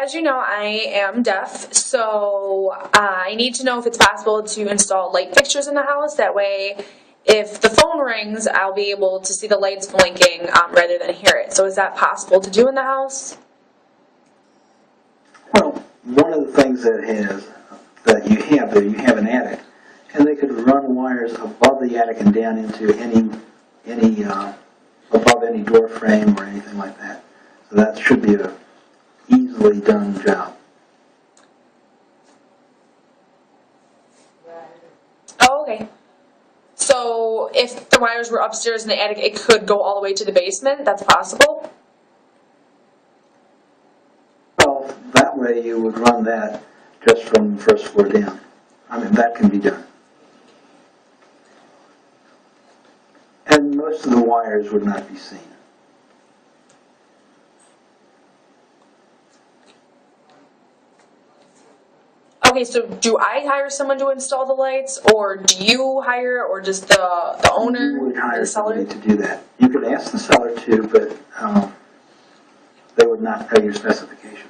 as you know, I am deaf, so I need to know if it's possible to install light fixtures in the house. That way, if the phone rings, I'll be able to see the lights blinking rather than hear it. So is that possible to do in the house? Well, one of the things that you have there, you have an attic, and they could run wires above the attic and down into any above any door frame or anything like that. So that should be a easily done job. Oh, okay. So if the wires were upstairs in the attic, it could go all the way to the basement? That's possible? Well, that way you would run that just from the first floor down. I mean, that can be done. And most of the wires would not be seen. Okay, so do I hire someone to install the lights, or do you hire, or just the owner? You would hire the seller? somebody to do that. You could ask the seller to, but they would not pay your specifications.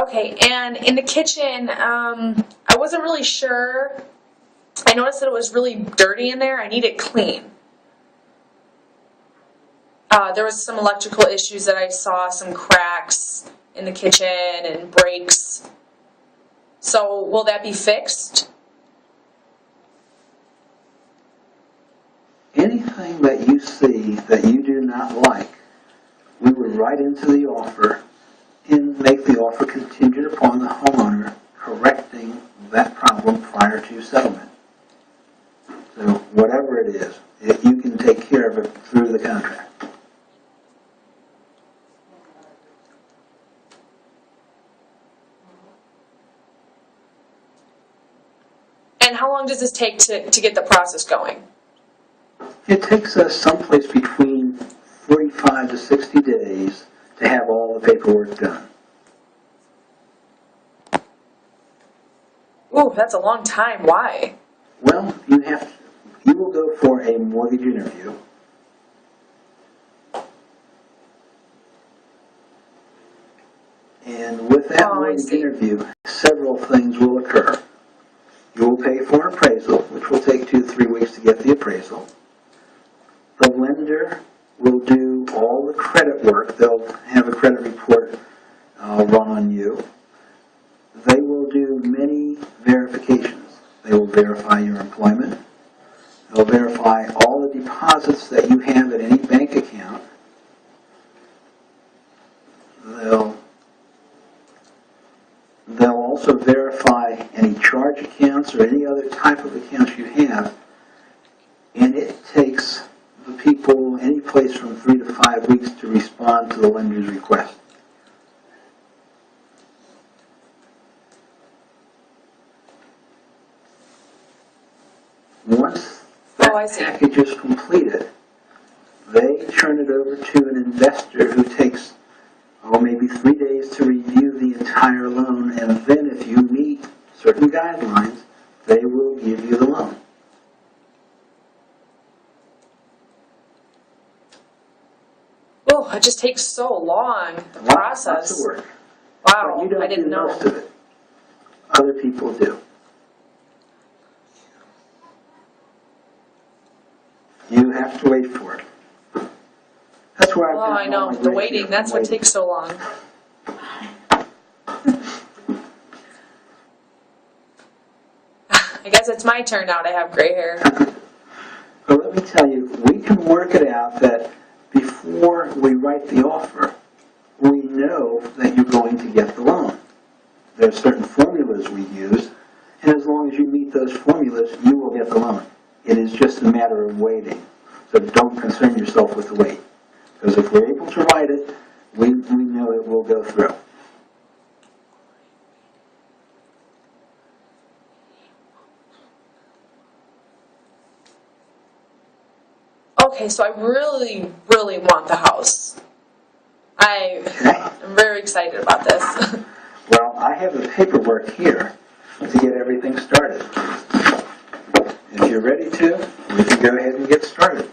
Okay, and in the kitchen, I wasn't really sure. I noticed that it was really dirty in there. I need it clean. There was some electrical issues that I saw, some cracks in the kitchen and breaks. So will that be fixed? Anything that you see that you do not like, we would write into the offer and make the offer contingent upon the homeowner correcting that problem prior to settlement. So whatever it is, if you can take care of it through the contract. And how long does this take to get the process going? It takes us someplace between 45 to 60 days to have all the paperwork done. Ooh, that's a long time. Why? Well, you will go for a mortgage interview. And with that mortgage interview, several things will occur. You will pay for an appraisal, which will take 2 to 3 weeks to get the appraisal. The lender will do all the credit work. They'll have a credit report run on you. They will do many verifications. They will verify your employment. They'll verify all the deposits that you have at any bank account. They'll also verify any charge accounts or any other type of accounts you have. And it takes the people any place from 3 to 5 weeks to respond to the lender's request. Once that package is completed, they turn it over to an investor who takes, maybe 3 days to review the entire loan, and then if you meet certain guidelines, they will give you the loan. Oh, it just takes so long, the process. Lots of work. Wow, but you don't I didn't do know. most of it. Other people do. You have to wait for it. That's where Oh, I know. The waiting, that's what takes so long. I guess it's my turn now to have gray hair. But let me tell you, we can work it out that before we write the offer, we know that you're going to get the loan. There are certain formulas we use, and as long as you meet those formulas, you will get the loan. It is just a matter of waiting. So don't concern yourself with the wait. Because if we're able to write it, we know it will go through. Okay, so I really, really want the house. I'm very excited about this. Well, I have the paperwork here to get everything started. If you're ready to, we can go ahead and get started.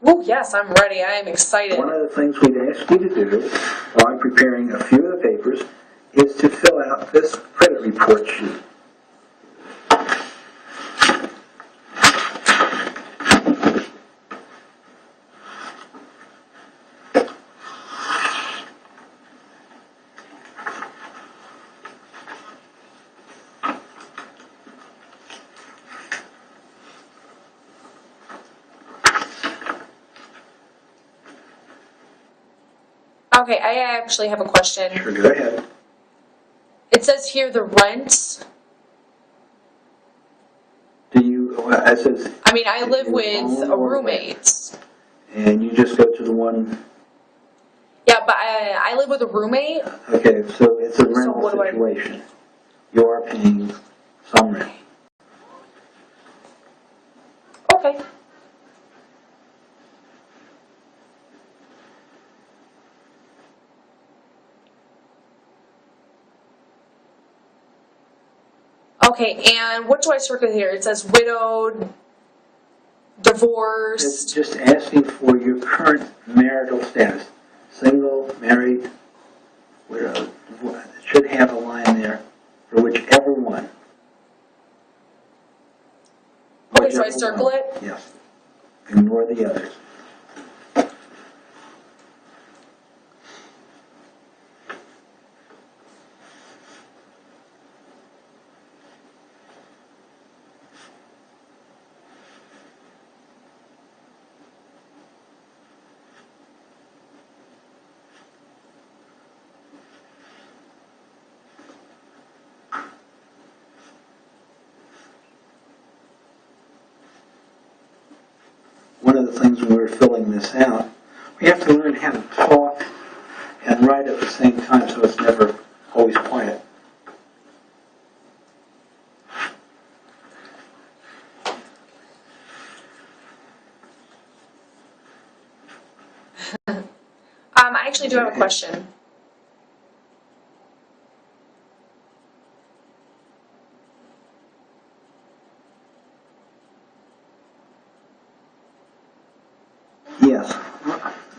Oh, yes, I'm ready. I am excited. One of the things we'd ask you to do while I'm preparing a few of the papers is to fill out this credit report sheet. Okay, I actually have a question. Sure, go ahead. It says here the rent. It says... I mean, I live with a roommate. And you just go to the one... Yeah, but I live with a roommate. Okay, so it's a rental what do I- situation. You are paying some rent. Okay. Okay, and what do I circle here? It says widowed, It's divorced. just asking for your current marital status. Single, married, widowed. It should have a line there for whichever one. Okay, so I Whichever circle one. it? Yes. Ignore the others. One of the things when we're filling this out, we have to learn how to talk and write at the same time so it's never always quiet. I actually do have a question. Yes.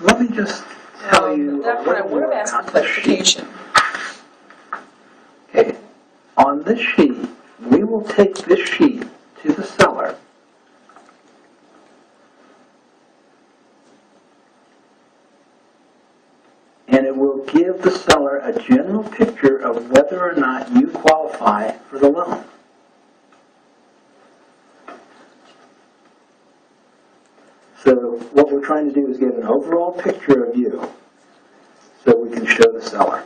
Let me just tell you That a one I little would have more asked for about this sheet. clarification. Okay. On this sheet, we will take this sheet to the seller and it will give the seller a general picture of whether or not you qualify for the loan. So what we're trying to do is get an overall picture of you so we can show the seller.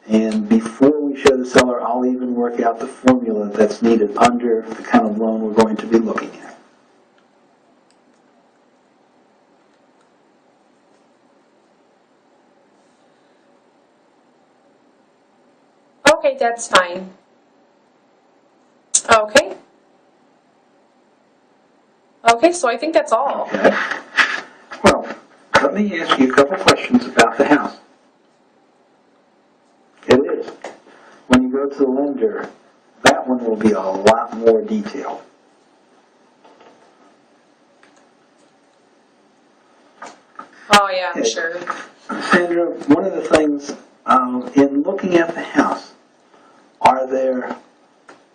And before we show the seller, I'll even work out the formula that's needed under the kind of loan we're going to be looking at. Okay, that's fine. Okay. Okay, so I think that's all. Okay. Well, let me ask you a couple questions about the house. It is. When you go to the lender, that one will be a lot more detailed. Oh, yeah, I'm Okay. sure. Sandra, one of the things in looking at the house, are there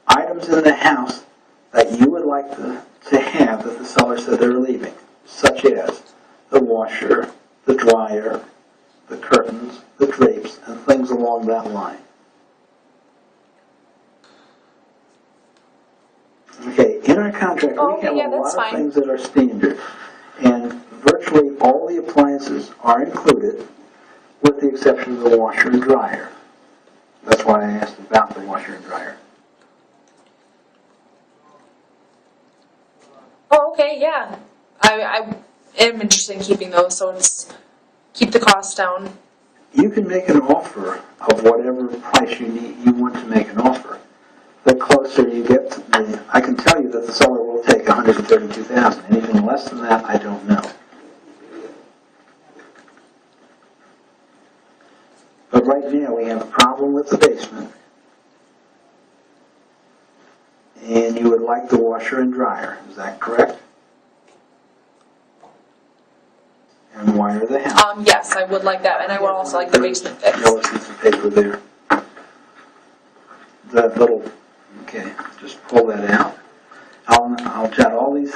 items in the house that you would like to have that the seller said they were leaving, such as the washer, the dryer, the curtains, the drapes, and things along that line? Okay, in our contract, Oh, we have yeah, a that's lot of fine. things that are standard, and virtually all the appliances are included, with the exception of the washer and dryer. That's why I asked about the washer and dryer. Oh, okay, yeah. I am interested in keeping those, so it's keep the cost down. You can make an offer of whatever price you want to make an offer. The closer you get to I can tell you that the seller will take $132,000. Anything less than that, I don't know. But right now we have a problem with the basement, and you would like the washer and dryer, is that correct? And wire the house. Yes, I would like that, and I would also like the basement fixed. Yellow piece of paper there. That little, okay, just pull that out. I'll jot all these.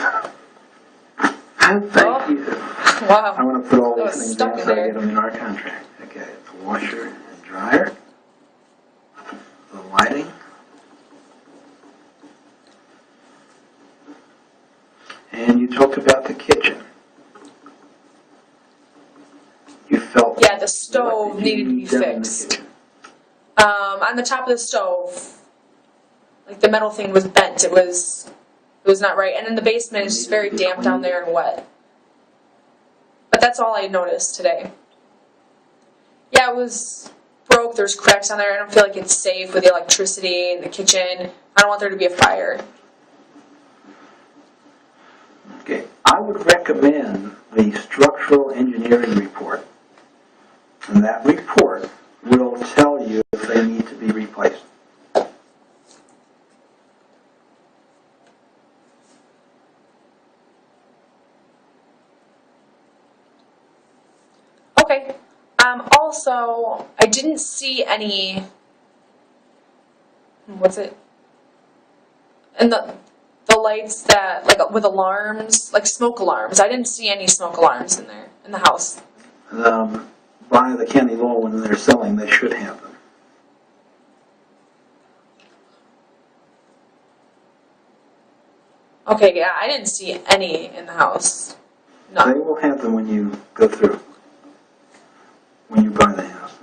Thank you. Wow. I'm going to put all That these was things stuck down in so I there. get them in our contract. Okay, the washer and dryer, the lighting, and you talked about the kitchen. You felt Yeah, the stove what did you needed to be need done in the fixed. kitchen? On the top of the stove, like the metal thing was bent. It was not right. And in the basement, it's just very damp down there and wet. But that's all I noticed today. Yeah, it was broke. There's cracks on there. I don't feel like it's safe with the electricity in the kitchen. I don't want there to be a fire. Okay, I would recommend the structural engineering report. And that report will tell you if they need to be replaced. Okay. Also, I didn't see any. What's it? And the lights that like with alarms, like smoke alarms. I didn't see any smoke alarms in there in the house. By the county law, when they're selling, they should have them. Okay, yeah, I didn't see any in the house. They No. will have them when you go through, when you buy the house.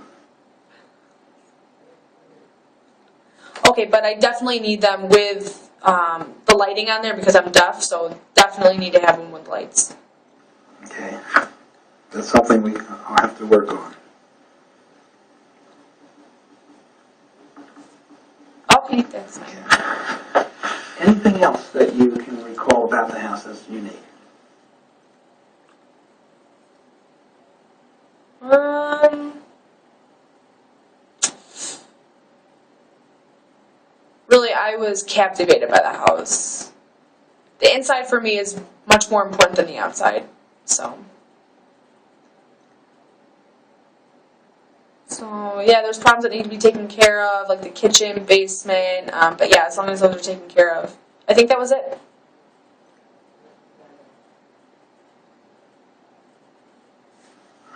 Okay, but I definitely need them with the lighting on there because I'm deaf, so definitely need to have them with lights. Okay, that's something I'll have to work on. Okay, that's fine. Okay. Anything else that you can recall about the house that's unique? Really, I was captivated by the house. The inside for me is much more important than the outside, so. So, yeah, there's problems that need to be taken care of, like the kitchen, basement, but yeah, as long as those are taken care of. I think that was it.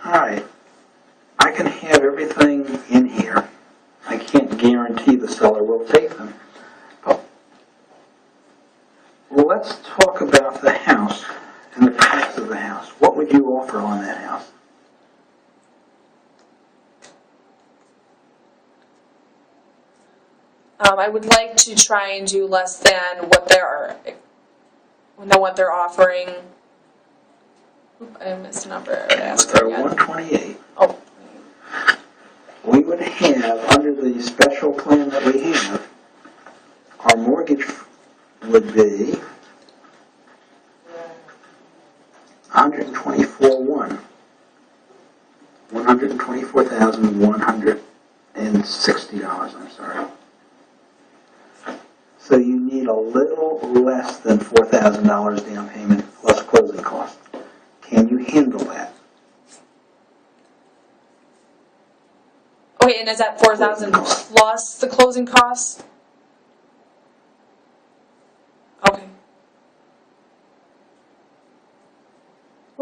All right, I can have everything in here. I can't guarantee the seller will take them. But let's talk about the house and the price of the house. What would you offer on that house? I would like to try and do less than what they're offering. Oop, I missed a number. I would ask With her our again. 128, Oh, we would have, under the special plan that we have, our mortgage would be 124,100. $124,160, I'm sorry. So you need a little less than $4,000 down payment plus closing costs. Can you handle that? okay, and is that 4,000 plus the closing costs? Okay.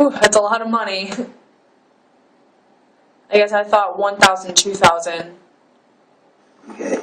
Ooh, that's a lot of money. I guess I thought 1,000, 2,000. Okay.